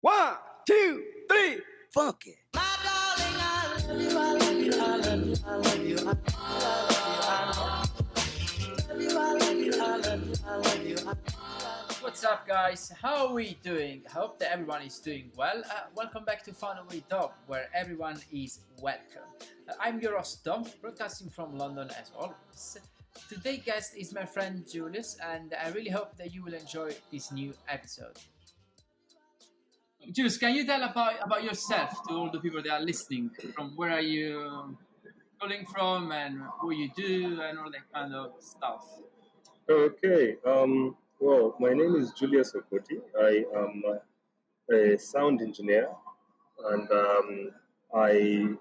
1, 2, 3, funky. What's up, guys? How are we doing? I hope that everyone is doing well. Welcome back to Fun with Dom, where everyone is welcome. I'm your host Dom, broadcasting from London as always. Today's guest is my friend Julius, and I really hope that you will enjoy this new episode. Julius, can you tell about yourself to all the people that are listening? From where are you calling from, and what you do, and all that kind of stuff? Okay. Well, my name is Julius Okoti. I am a sound engineer, and I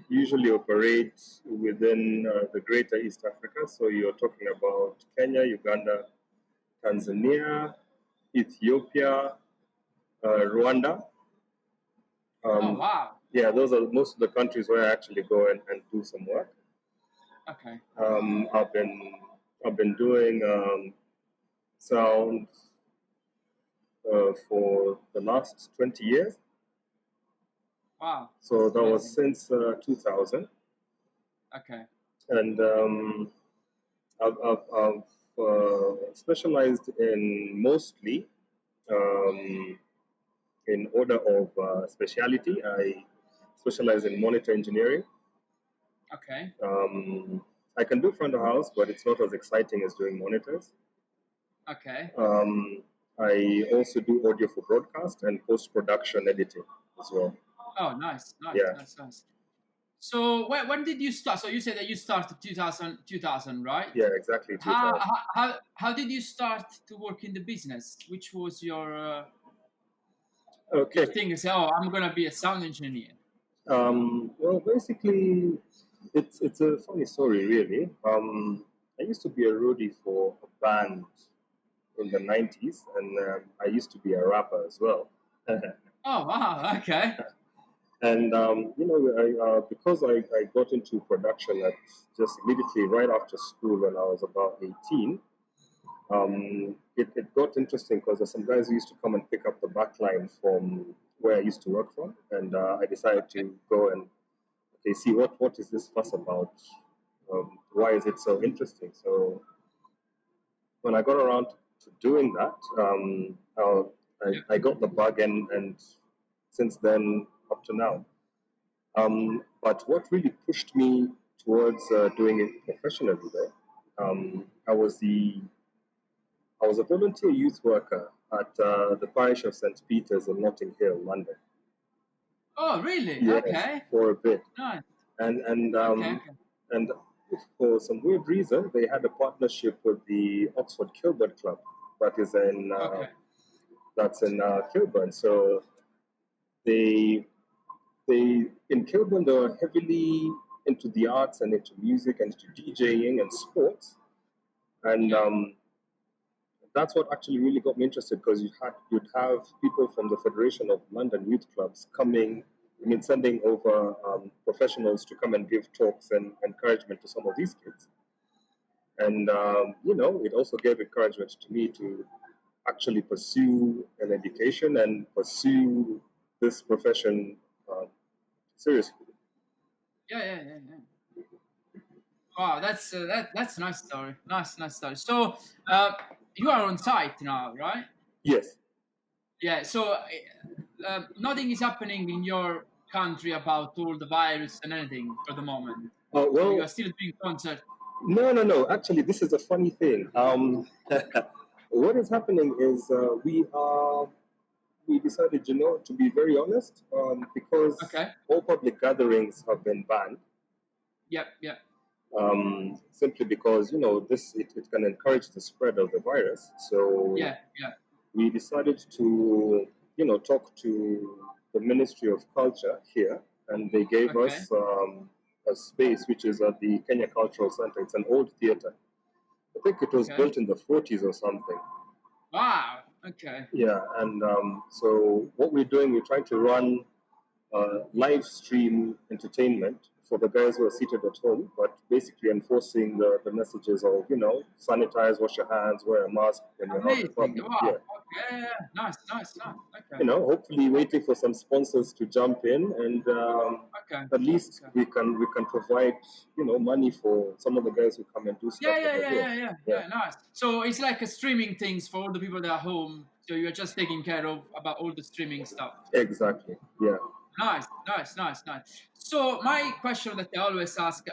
usually operate within the Greater East Africa. So you're talking about Kenya, Uganda, Tanzania, Ethiopia, Rwanda. Oh, wow. Yeah, those are most of the countries where I actually go and do some work. Okay. I've been doing sound for the last 20 years. Wow. So that was since 2000. Okay. And I've specialized in mostly in order of speciality. I specialize in monitor engineering. Okay. I can do front of house, but it's not as exciting as doing monitors. Okay. I also do audio for broadcast and post-production editing as well. Oh, nice. Yeah. Nice. So when did you start? So you said that you started 2000, right? Yeah, exactly. 2000. How did you start to work in the business? Which was your thing? You say, oh, I'm gonna be a sound engineer. Well, basically, it's a funny story, really. I used to be a roadie for a band in the 90s, and I used to be a rapper as well. Oh, wow, okay. And, because I got into production at just immediately right after school when I was about 18, it got interesting because some guys used to come and pick up the backline from where I used to work from, and I decided to go and see what is this fuss about? Why is it so interesting? So when I got around to doing that, I got the bug, and since then up to now. But what really pushed me towards doing it professionally, though, I was a volunteer youth worker at the parish of St. Peter's in Notting Hill, London. Oh, really? Yes, okay. For a bit. Nice. And for some weird reason, they had a partnership with the Oxford Kilburn Club that is in Kilburn. So they in Kilburn, they were heavily into the arts and into music and into DJing and sports, and that's what actually really got me interested, because you'd have people from the Federation of London Youth Clubs sending over professionals to come and give talks and encouragement to some of these kids. And, it also gave encouragement to me to actually pursue an education and pursue this profession seriously. Yeah. Wow, that's a nice story. Nice story. So you are on site now, right? Yes. Yeah. So nothing is happening in your country about all the virus and anything for the moment. Well, so you are still doing concerts. No. Actually, this is a funny thing. What is happening is we decided, to be very honest, because all public gatherings have been banned. Yep. Simply because, it can encourage the spread of the virus. So we decided to, talk to the Ministry of Culture here, and they gave us a space which is at the Kenya Cultural Center. It's an old theater. I think it was built in the 40s or something. Wow. Okay. Yeah, and so what we're doing, we're trying to run live stream entertainment for the guys who are seated at home, but basically enforcing the messages of, sanitize, wash your hands, wear a mask when you're out in Amazing. public. Wow. Yeah. Okay. Nice. Okay. Hopefully waiting for some sponsors to jump in, and Okay. at least we can provide money for some of the guys who come and do stuff. Yeah. Nice. So it's like a streaming things for all the people that are home. So you're just taking care of about all the streaming stuff. Exactly. Yeah. Nice. So my question that I always ask,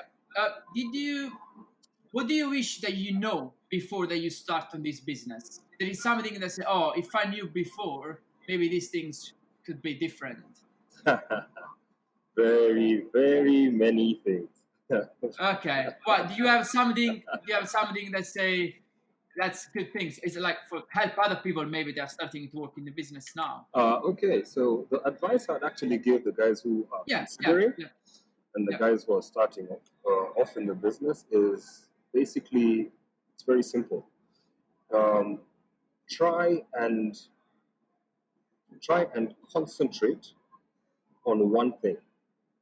what do you wish that you know before that you start on this business? There is something that say, oh, if I knew before, maybe these things could be different. Very, very many things. Okay. What do you have something? Do you have something that say that's good things? Is it like for help other people? Maybe they're starting to work in the business now. Okay, so the advice I'd actually give the guys who are considering and the guys who are starting off in the business is basically, it's very simple. Try and concentrate on one thing,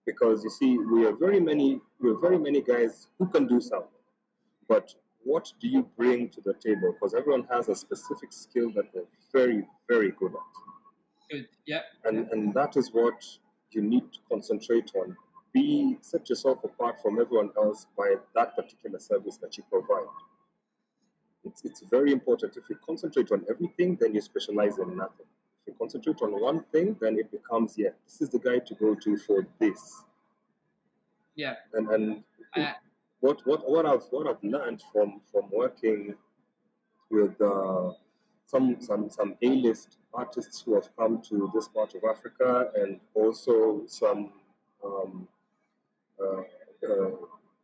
because you see, we are very many guys who can do something, but what do you bring to the table? Because everyone has a specific skill that they're very, very good at. Good. Yeah. And that is what you need to concentrate on. Set yourself apart from everyone else by that particular service that you provide. It's very important. If you concentrate on everything, then you specialize in nothing. If you concentrate on one thing, then it becomes, this is the guy to go to for this. Yeah. And what I've learned from working with some A-list artists who have come to this part of Africa, and also some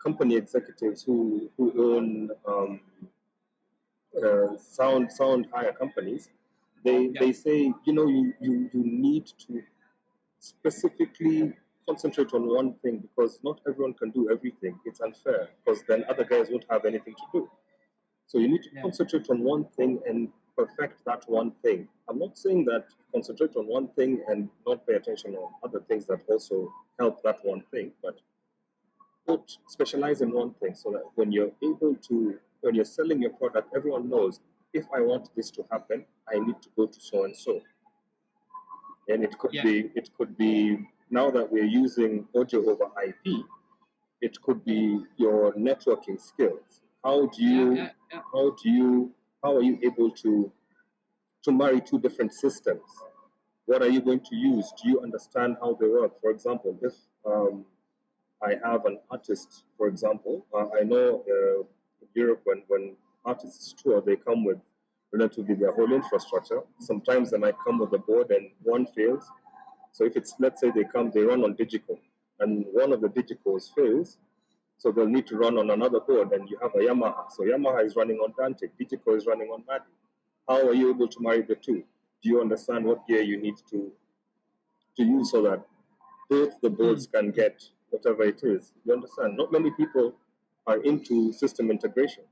company executives who own sound hire companies. They say, you need to specifically concentrate on one thing, because not everyone can do everything. It's unfair, because then other guys won't have anything to do. So you need to concentrate on one thing and perfect that one thing. I'm not saying that concentrate on one thing and not pay attention on other things that also help that one thing, but specialize in one thing, so that when you're selling your product, everyone knows, if I want this to happen, I need to go to so and so. And it could be now that we're using audio over IP, it could be your networking skills. How are you able to marry two different systems? What are you going to use? Do you understand how they work? For example, if I have an artist, for example, I know in Europe when artists tour, they come with relatively their whole infrastructure. Sometimes they might come with a board and one fails. So if it's, let's say they run on digital, and one of the digitals fails, so they'll need to run on another board, and you have a Yamaha. So Yamaha is running on Dante, digital is running on Madi. How are you able to marry the two? Do you understand what gear you need to use so that both the boards can get whatever it is? You understand? Not many people are into system integration.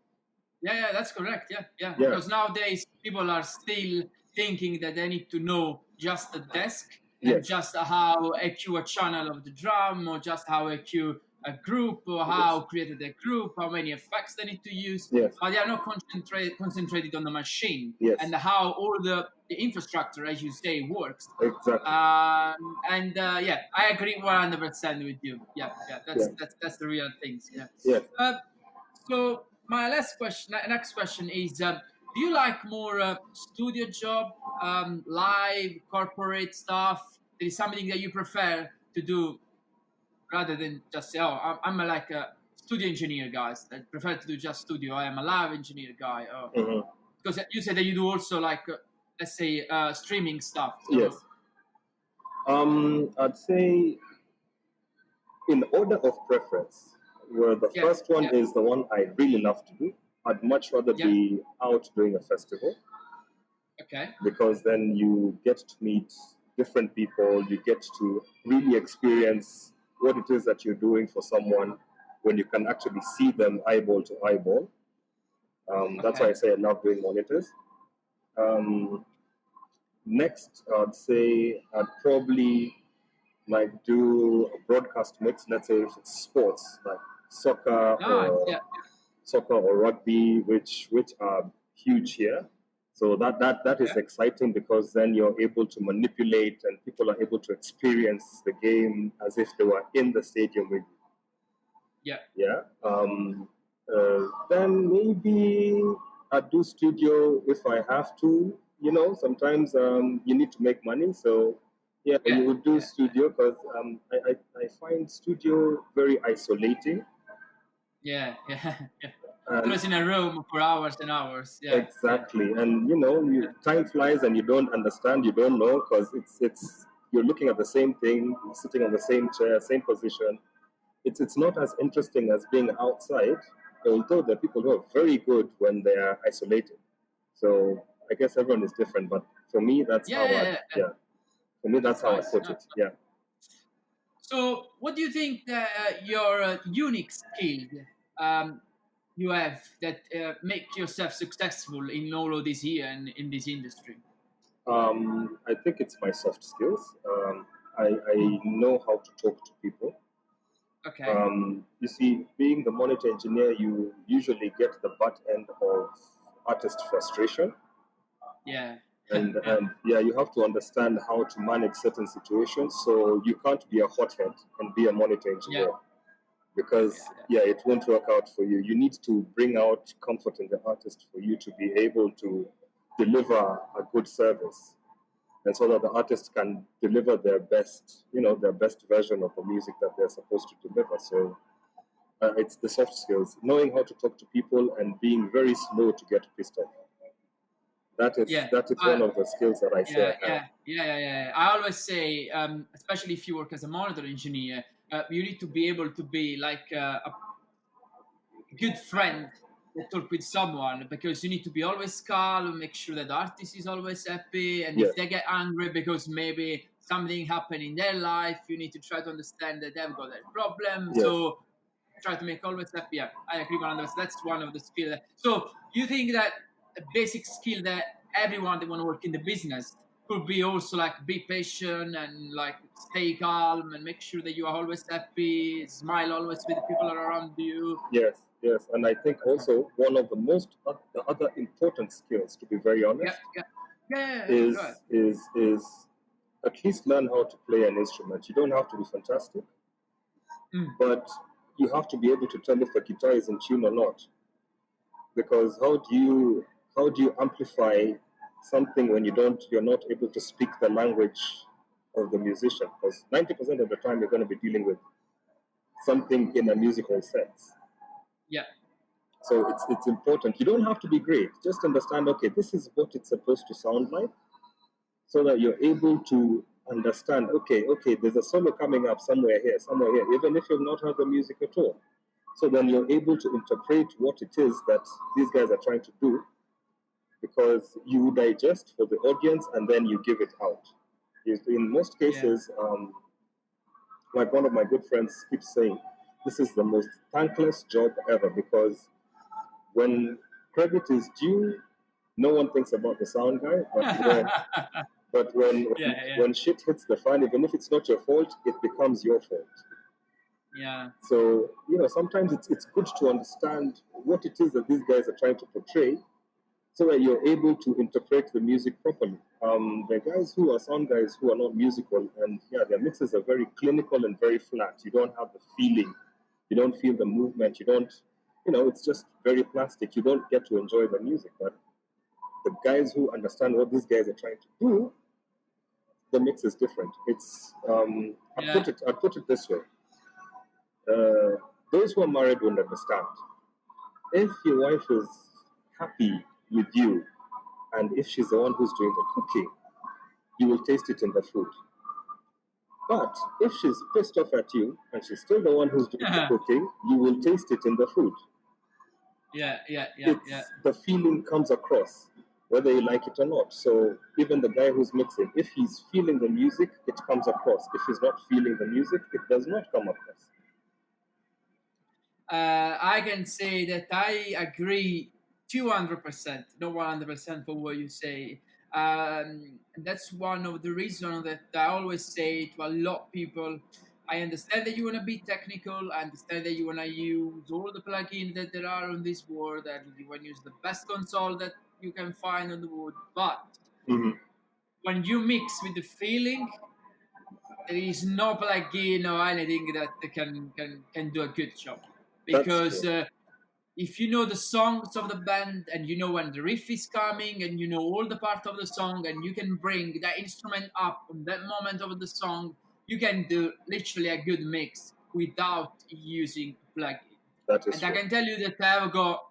Yeah, that's correct. Yeah. Because nowadays people are still thinking that they need to know just the desk and just how EQ a channel of the drum, or just how EQ a group, or how created a group, how many effects they need to use. But they are not concentrated on the machine and how all the infrastructure, as you say, works. Exactly. I agree 100% with you. That's the real things. So my next question is, do you like more studio job, live, corporate stuff? There is something that you prefer to do rather than just say, oh, I'm like a studio engineer, guys. I prefer to do just studio. I am a live engineer guy. Because you said that you do also like, let's say, streaming stuff. So. Yes. I'd say in order of preference, where the first one is the one I really love to do. I'd much rather be out doing a festival. Okay. Because then you get to meet different people, you get to really experience what it is that you're doing for someone when you can actually see them eyeball to eyeball. That's why I say I love doing monitors. Next, I'd say I'd probably might do a broadcast mix. Let's say if it's sports like soccer or rugby, which are huge here. So that is exciting, because then you're able to manipulate and people are able to experience the game as if they were in the stadium with you. Then maybe I'd do studio if I have to. Sometimes you need to make money, so you would do studio, because I find studio very isolating. Close in a room for hours and hours. Exactly. And time flies and you don't understand, you don't know, because it's you're looking at the same thing, sitting on the same chair, same position. It's not as interesting as being outside, although there are people who are very good when they are isolated. So I guess everyone is different, but for me that's how for me that's how I put it. Yeah. So what do you think your unique skill you have that make yourself successful in all of this year and in this industry? I think it's my soft skills. I know how to talk to people. Okay. You see, being the monitor engineer, you usually get the butt end of artist frustration. And you have to understand how to manage certain situations. So you can't be a hothead and be a monitor engineer, because it won't work out for you. You need to bring out comfort in the artist for you to be able to deliver a good service, and so that the artist can deliver their best, their best version of the music that they're supposed to deliver. So it's the soft skills, knowing how to talk to people and being very slow to get pissed off. That is one of the skills that I say I have. I always say, especially if you work as a monitor engineer, you need to be able to be like a good friend that talk with someone, because you need to be always calm, make sure that the artist is always happy, and if they get angry because maybe something happened in their life, you need to try to understand that they've got that problem. So try to make always happy. I agree 100%. That's one of the skills. So you think that a basic skill that everyone that want to work in the business could be also like be patient and like stay calm and make sure that you are always happy, smile always with the people around you? Yes, and I think also one of the other important skills, to be very honest, is at least learn how to play an instrument. You don't have to be fantastic, but you have to be able to tell if a guitar is in tune or not. Because how do you amplify something when you're not able to speak the language of the musician? Because 90% of the time you're going to be dealing with something in a musical sense. So it's important. You don't have to be great. Just understand, okay, this is what it's supposed to sound like, so that you're able to understand, okay, there's a solo coming up somewhere here, even if you've not heard the music at all. So then you're able to interpret what it is that these guys are trying to do, because you digest for the audience and then you give it out. In most cases, like one of my good friends keeps saying, this is the most thankless job ever, because when credit is due, no one thinks about the sound guy, but when shit hits the fan, even if it's not your fault, it becomes your fault. So sometimes it's good to understand what it is that these guys are trying to portray, so that you're able to interpret the music properly. The guys who are sound guys who are not musical, and their mixes are very clinical and very flat. You don't have the feeling, you don't feel the movement, you don't, it's just very plastic. You don't get to enjoy the music. But the guys who understand what these guys are trying to do, the mix is different. It's I put it this way. Those who are married will understand. If your wife is happy with you, and if she's the one who's doing the cooking, you will taste it in the food. But if she's pissed off at you and she's still the one who's doing the cooking, you will taste it in the food. The feeling comes across, whether you like it or not. So even the guy who's mixing, if he's feeling the music, it comes across. If he's not feeling the music, it does not come across. I can say that I agree 200%, not 100% for what you say. And that's one of the reasons that I always say to a lot of people. I understand that you want to be technical. I understand that you want to use all the plugins that there are on this world, and you want to use the best console that you can find on the world. But Hmm. when you mix with the feeling, there is no plugin or anything that can do a good job. That's Because true. if you know the songs of the band and you know when the riff is coming and you know all the part of the song and you can bring that instrument up on that moment of the song, you can do literally a good mix without using plugin. That is And I true. can tell you that I've got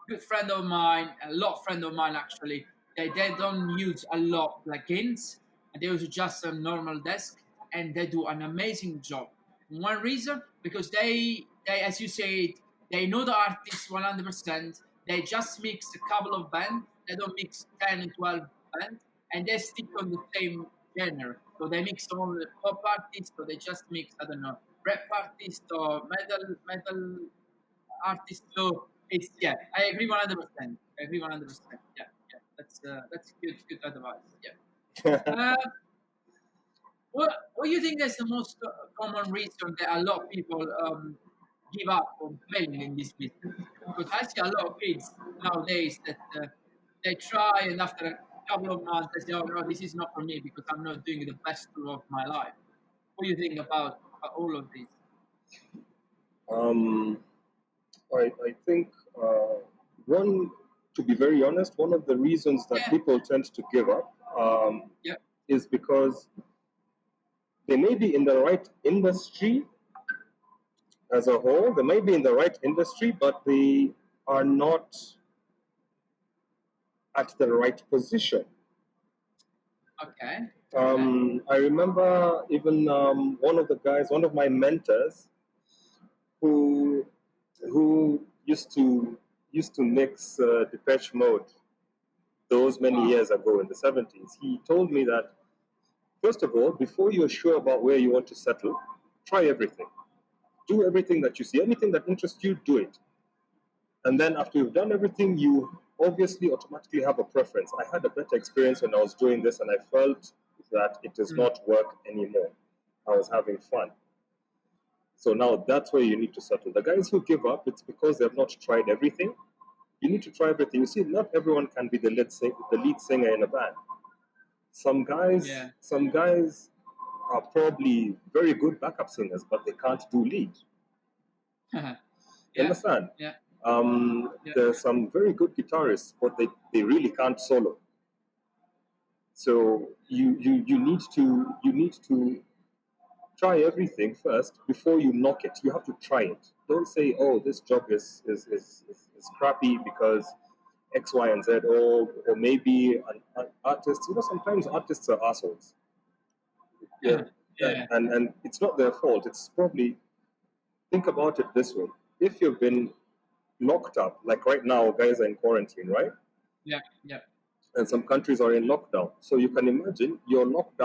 good friend of mine, a lot friend of mine actually, they don't use a lot plugins, and they use just a normal desk, and they do an amazing job. One reason, because they as you said, they know the artist 100%. They just mix a couple of bands. They don't mix 10 and 12 bands, and they stick on the same genre. So they mix only pop artists, or they just mix, I don't know, rap artists or metal artist. So it's, yeah, I agree 100%. I agree 100%. Yeah, yeah. That's good advice. Yeah. Uh, what do you think is the most common reason that a lot of people give up on playing in this business? Because I see a lot of kids nowadays that they try, and after a couple of months they say, "Oh no, this is not for me because I'm not doing the best of my life." What do you think about all of this? um, I think one, to be very honest, one of the reasons that Yeah, people tend to give up yeah, is because they may be in the right industry as a whole. They may be in the right industry, but they are not at the right position. okay, okay. I remember even one of the guys, one of my mentors, who who used to mix Depeche Mode those many Wow. years ago in the 70s. He told me that first of all, before you're sure about where you want to settle, try everything. Do everything that you see, anything that interests you, do it. And then after you've done everything, you obviously automatically have a preference. I had a better experience when I was doing this, and I felt that it does Mm. not work anymore. I was having fun. So now that's where you need to settle. The guys who give up, it's because they've not tried everything. You need to try everything. You see, not everyone can be the lead singer in a band. Yeah. Some guys are probably very good backup singers, but they can't do lead. You Yeah, understand? yeah, yeah, There's some very good guitarists, but they really can't solo. So you need to try everything first before you knock it. You have to try it. Don't say, oh, this job is crappy because X, Y, and Z, or maybe an artist. You know, sometimes artists are assholes. Yeah, yeah. and it's not their fault. It's probably, think about it this way: if you've been locked up, like right now, guys are in quarantine, right? Yeah, yeah, And some countries are in lockdown. So you can imagine you're locked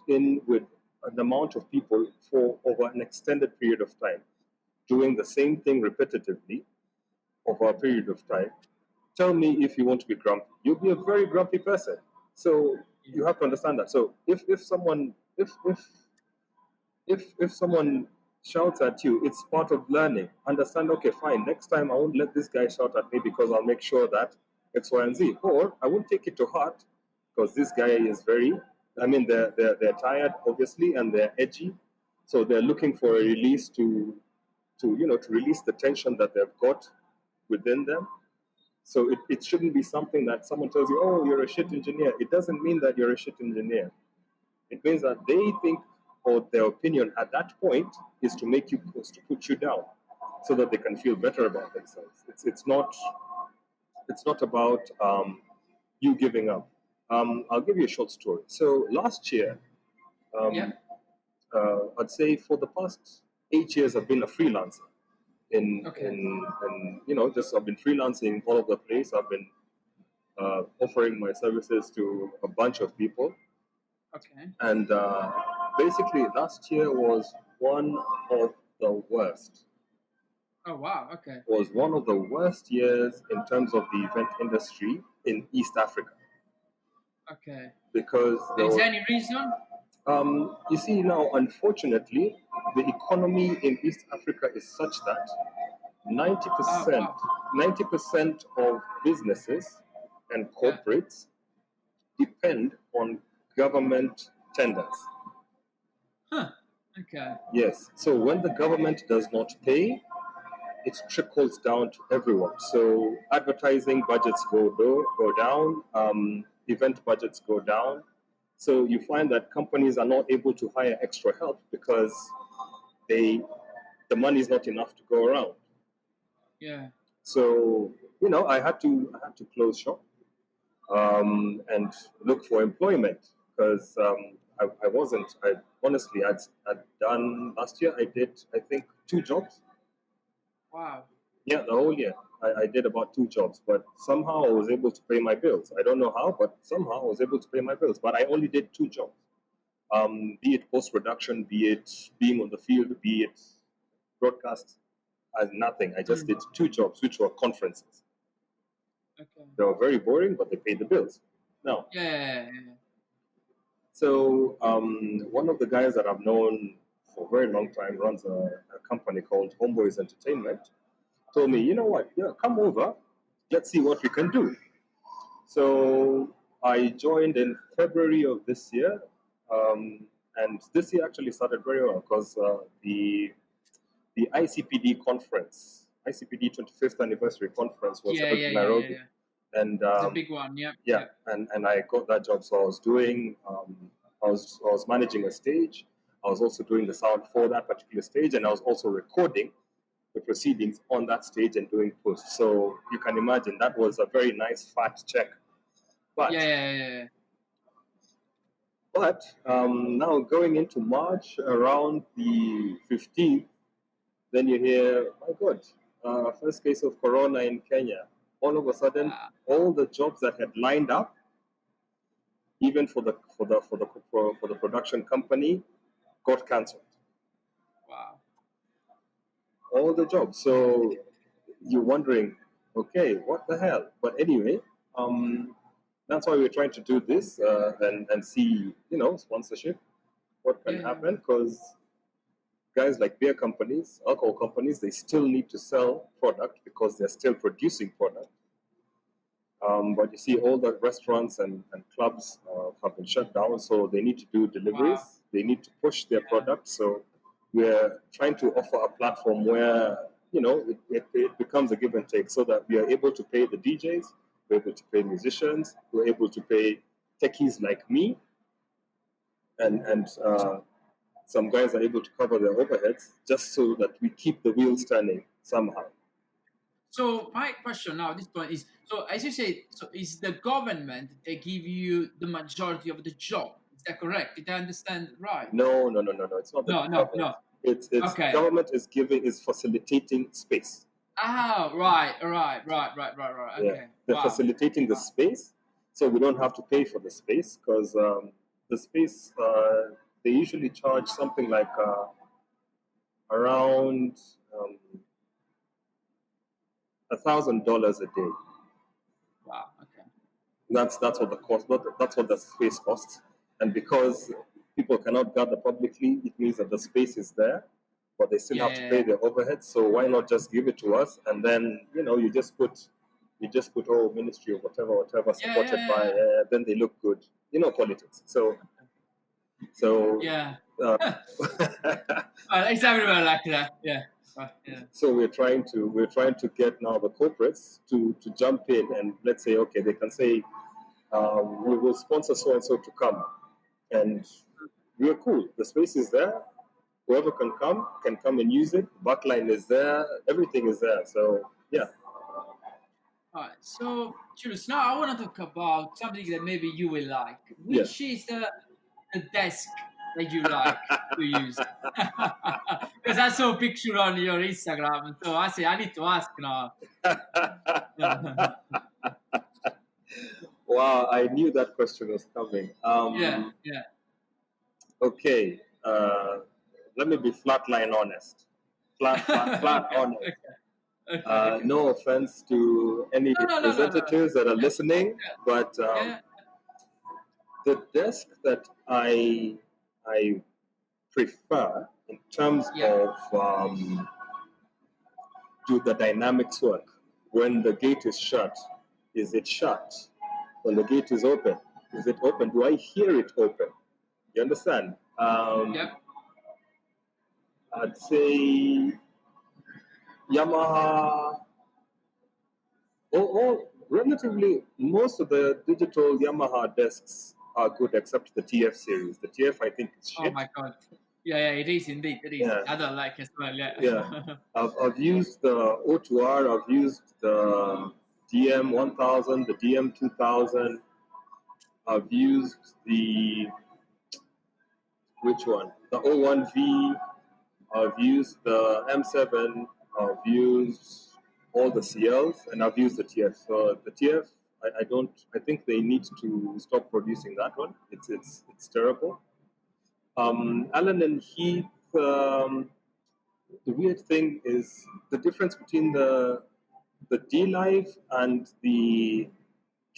in with an amount of people for over an extended period of time, doing the same thing repetitively over a period of time. Tell me if you want to be grumpy. You'll be a very grumpy person. So yeah. you have to understand that. So if someone if someone shouts at you, it's part of learning. Understand, okay, fine. Next time I won't let this guy shout at me because I'll make sure that X, Y, and Z. Or I won't take it to heart because this guy is very, I mean, they're tired, obviously, and they're edgy. So they're looking for a release to release the tension that they've got within them. So it shouldn't be something that someone tells you, oh, you're a shit engineer. It doesn't mean that you're a shit engineer. It means that they think, or their opinion at that point is to make you, is to put you down, so that they can feel better about themselves. It's not about you giving up. I'll give you a short story. So last year, Yeah. um, I'd say for the past 8 years, I've been a freelancer. Okay. Just I've been freelancing all over the place. I've been offering my services to a bunch of people. Okay. And basically, last year was one of the worst. Oh wow. Okay. Was one of the worst years in terms of the event industry in East Africa. Okay. because Is there any reason? you see now, unfortunately, the economy in East Africa is such that 90%, 90% of businesses and corporates depend on government tenders. Huh. Okay. Yes. So when the government does not pay, it trickles down to everyone. So advertising budgets go down, event budgets go down. So you find that companies are not able to hire extra help because the money is not enough to go around. Yeah. So I had to close shop and look for employment because I wasn't. I honestly, I'd done last year. I did, I think, 2 jobs. Wow. Yeah, the whole year. I did about 2 jobs, but somehow I was able to pay my bills. I don't know how, but somehow I was able to pay my bills. But I only did 2 jobs. Be it post-production, be it being on the field, be it broadcast, as nothing. I just did 2 jobs, which were conferences. Okay. They were very boring, but they paid the bills. Now, Yeah. so one of the guys that I've known for a very long time runs a company called Homeboys Entertainment. Told me, you know what? Yeah, come over. Let's see what we can do. So I joined in February of this year, and this year actually started very well because the ICPD conference, ICPD 25th anniversary conference, was held in Nairobi. Yeah. And it's a big one, yeah. And I got that job, so I was doing, I was managing a stage. I was also doing the sound for that particular stage, and I was also recording the proceedings on that stage and doing post. So you can imagine that was a very nice fat check. But But now going into March, around the 15th, then you hear, my God, first case of corona in Kenya. All of a sudden, all the jobs that had lined up, even for the production company, got cancelled. Wow. All the jobs. So you're wondering, okay, what the hell? But anyway, that's why we're trying to do this and see, sponsorship, what can happen, because guys like beer companies, alcohol companies, they still need to sell product because they're still producing product. But you see, all the restaurants and clubs have been shut down, so they need to do deliveries. Wow. They need to push their product. So we're trying to offer a platform where, it becomes a give and take, so that we are able to pay the DJs, we're able to pay musicians, we're able to pay techies like me, and some guys are able to cover their overheads just so that we keep the wheels turning somehow. So my question now at this point is, so as you say, so is the government, they give you the majority of the job? Is that correct? Did I understand right? No. It's not the government. No. It's okay. Government is facilitating space. Ah, right. Okay. Yeah. They're facilitating the space, so we don't have to pay for the space, because the space, they usually charge something like around $1,000 a day. Wow. Okay. That's what the cost. That's what the space costs. And because people cannot gather publicly, it means that the space is there, but they still have to pay their overhead. So why not just give it to us, and then you just put ministry of whatever supported by. Then they look good. Politics. So. Yeah. It's everywhere like that. Yeah. So we're trying to get now the corporates to jump in, and let's say, okay, they can say, we will sponsor so and so to come, and we're cool. The space is there. Whoever can come and use it. Backline is there. Everything is there. So yeah. All right. So Julius, now I want to talk about something that maybe you will like. Which is the desk that you like to use? Because I saw a picture on your Instagram, so I say I need to ask now. Wow, I knew that question was coming. Yeah. Okay, let me be flatline honest. Flat honest. Okay. No offense to any representatives that are listening, but the desk that I prefer in terms of do the dynamics work? When the gate is shut, is it shut? When the gate is open, is it open? Do I hear it open? You understand? I'd say Yamaha, all relatively, most of the digital Yamaha desks are good except the TF series. The TF, I think, is shit. Oh my god. Yeah, it is indeed. It is. Yeah. I don't like it as well. Yeah. Yeah. I've used the O2R, I've used the DM1000, the DM2000, I've used the, which one? The O1V, I've used the M7, I've used all the CLs, and I've used the TF. So the TF, I think they need to stop producing that one. It's terrible. Allen and Heath, the weird thing is the difference between the D-Live and the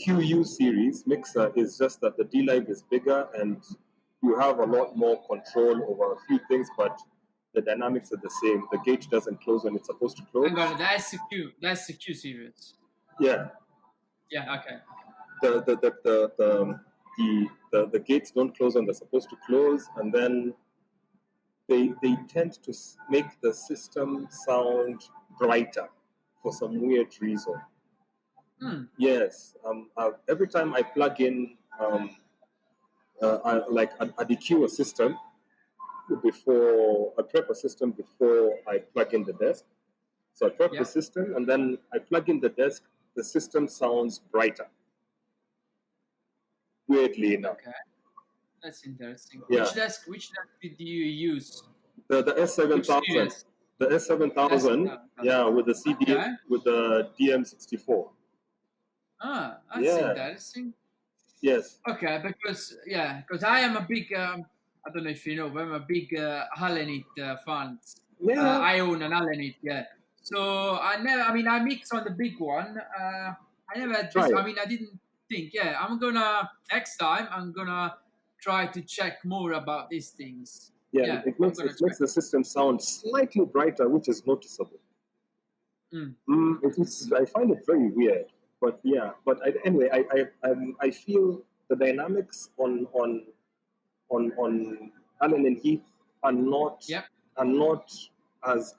QU series mixer is just that the D-Live is bigger and you have a lot more control over a few things, but the dynamics are the same. The gate doesn't close when it's supposed to close. Hang on, that's the Q series. Yeah. Yeah. Okay. The gates don't close when they're supposed to close, and then they tend to make the system sound brighter for some weird reason. Yes. Every time I plug in like a DQ a system before I prep a system before I plug in the desk. So I prep the system and then I plug in the desk. The system sounds brighter. Weirdly enough. Okay. That's interesting. Yeah. Which desk did you use? The S7000. The S7000, yeah, with the CD, with the DM64. Ah, that's interesting. Yes. Okay, because I am a big, I don't know if you know, but I'm a big allen&heat fan. Yeah. I own an allen&heat, yeah. So I mix on the big one. I didn't think, next time I'm gonna try to check more about these things. Yeah, it makes the system sound slightly brighter, which is noticeable. I find it very weird, but yeah. But anyway, I feel the dynamics on Allen and Heath are not as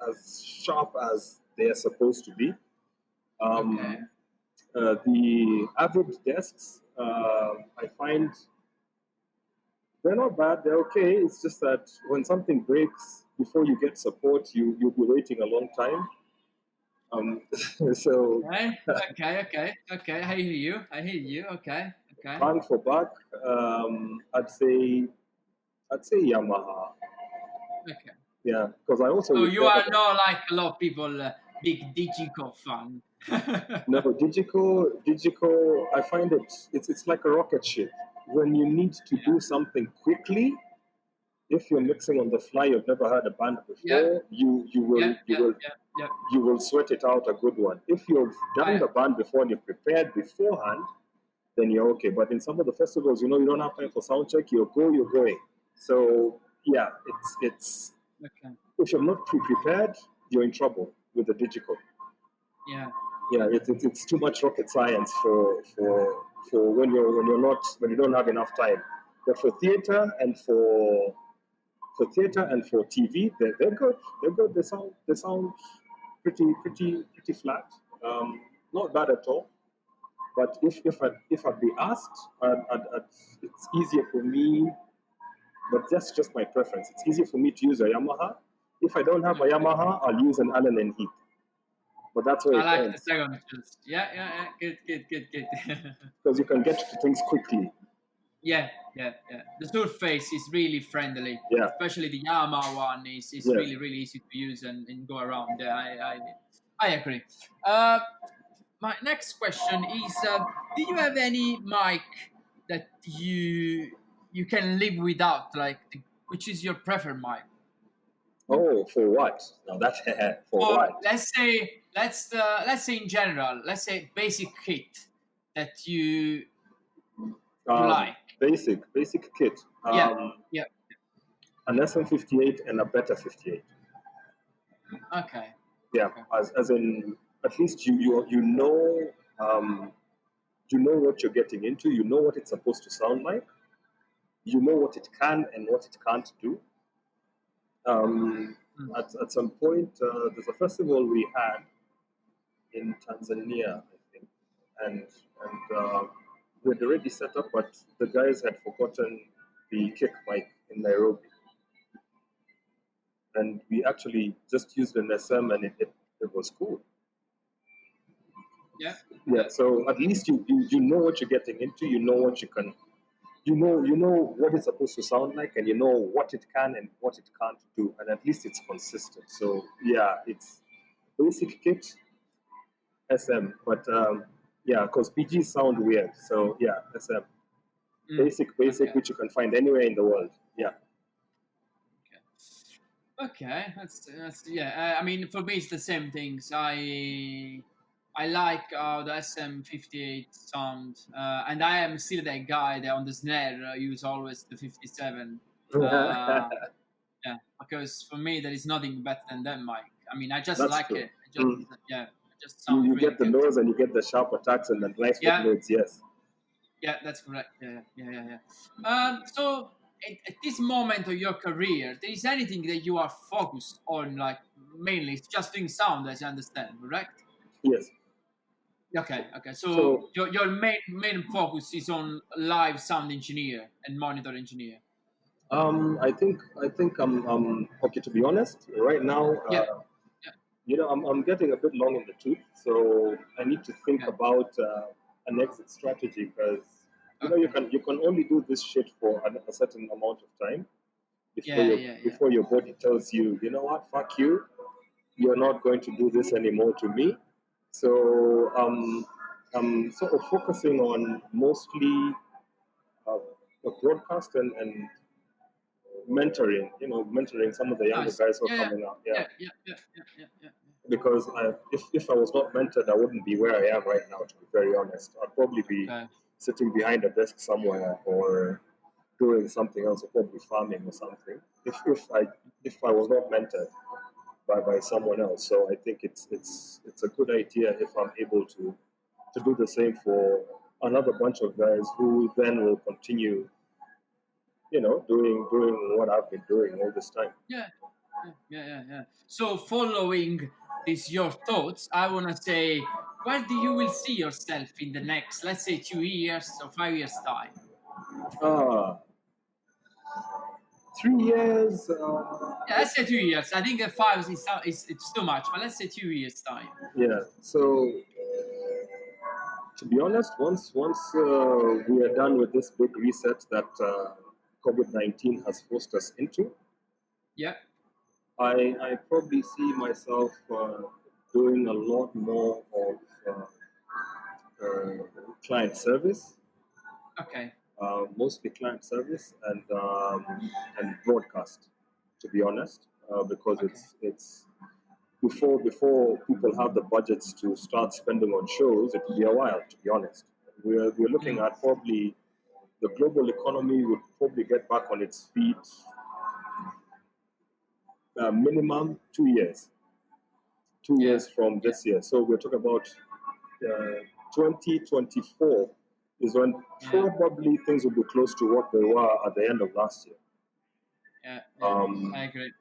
sharp as they are supposed to be. The average desks, I find. They're not bad. They're okay. It's just that when something breaks, before you get support, you'll be waiting a long time. So. Okay. I hear you. Okay. Bang for buck, I'd say Yamaha. Okay. Yeah, because I also. So you are not like a lot of people, big 𝐥𝐤𝐤𝐞 fan. No, 𝐥𝐤𝐤𝐞. I find it's like a rocket ship. When you need to do something quickly, if you're mixing on the fly, you've never had a band before, you will sweat it out a good one. If you've done the band before and you've prepared beforehand, then you're okay. But in some of the festivals, you don't have time for sound check. You're going. So yeah, it's okay. If you're not prepared, you're in trouble with the 𝐥𝐤𝐞. Yeah. Yeah, it's too much rocket science for when you don't have enough time. But for theater and for TV, they're good. They're good. They sound pretty flat. Not bad at all. But if I'd be asked, it's easier for me. But that's just my preference. It's easier for me to use a Yamaha. If I don't have a Yamaha, I'll use an Allen and Heath. But that's where I like the second choice. Yeah. Good. Because you can get to things quickly. Yeah. The surface is really friendly. Yeah. Especially the Yamaha one is really easy to use and go around. Yeah, I agree. My next question is: do you have any mic that you can live without? Which is your preferred mic? Oh, for what? No, that's for what? Let's say in general. Let's say basic kit that you like. basic kit. Yeah. An SM58 and a Beta 58. Okay. Yeah, Okay. as in at least you know what you're getting into. You know what it's supposed to sound like. You know what it can and what it can't do. At some point, there's a festival we had in Tanzania, I think, and we had already set up, but the guys had forgotten the kick mic in Nairobi, and we actually just used an SM, and it was cool. Yeah. Yeah. So at least you know what you're getting into. You know what you can. You know what it's supposed to sound like, and you know what it can and what it can't do, and at least it's consistent. So yeah, it's basic kit SM, but yeah, because PG sound weird. So yeah, SM, basic, Okay. which you can find anywhere in the world. Yeah. Okay, that's yeah. I mean, for me, it's the same things. I like the SM58 sound, and I am still that guy that on the snare use always the 57. Yeah, because for me there is nothing better than that mic. I mean, I just That's like true. it. It just sounds You really get the good. nose and you get the sharp attacks and the nice Yeah. notes. Yes. Yeah, that's correct. Yeah. So at this moment of your career, there is anything that you are focused on, like mainly it's just doing sound, as I understand, correct? Yes. Okay. So your main focus is on live sound engineer and monitor engineer. I think I'm okay. To be honest, right now, Yeah. I'm getting a bit long in the tooth, so I need to think about an exit strategy because you can only do this shit for a certain amount of time before your body tells you, you know what, fuck you, you're not going to do this anymore to me. So I'm sort of focusing on mostly the broadcast and mentoring some of the younger guys who are coming up. Yeah. Because if I was not mentored, I wouldn't be where I am right now, to be very honest. I'd probably be sitting behind a desk somewhere or doing something else, or probably farming or something, if I was not mentored by someone else. So I think it's a good idea if I'm able to do the same for another bunch of guys who then will continue, doing what I've been doing all this time. Yeah. So following your thoughts, I wanna say, where do you will see yourself in the next, let's say, 2 years or 5 years time? 3 years. Yeah, let's say 2 years. I think 5 is it's too much, but let's say 2 years time. Yeah. So to be honest, once we are done with this big reset that COVID-19 has forced us into, yeah, I probably see myself doing a lot more of client service. Okay. Mostly client service and broadcast, to be honest, because it's before people have the budgets to start spending on shows, it will be a while, to be honest. We're looking at probably the global economy would probably get back on its feet minimum 2 years. 2 years from this year. So we're talking about 2024 is when probably things will be close to what they were at the end of last year. I agree.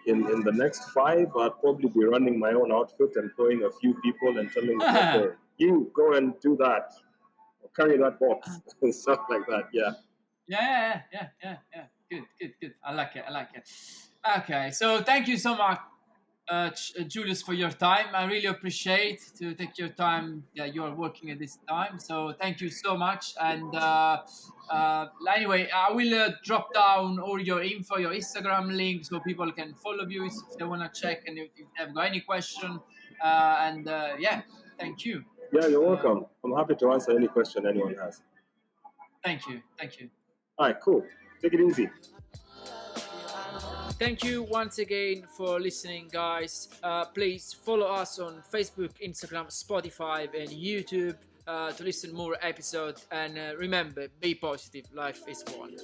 In the next 5, I'll probably be running my own outfit, employing a few people and telling them, okay, you go and do that, or carry that box, and stuff like that. Yeah. Good. I like it. Okay, so thank you so much, Julius, for your time. I really appreciate to take your time. Yeah, you are working at this time, so thank you so much. And anyway, I will drop down all your info, your Instagram link, so people can follow you if they want to check and if they've got any question. Thank you. Yeah, you're welcome. I'm happy to answer any question anyone has. Thank you. All right, cool. Take it easy. Thank you once again for listening, guys. Please follow us on Facebook, Instagram, Spotify, and YouTube. to listen more episodes, and remember, be positive, life is one.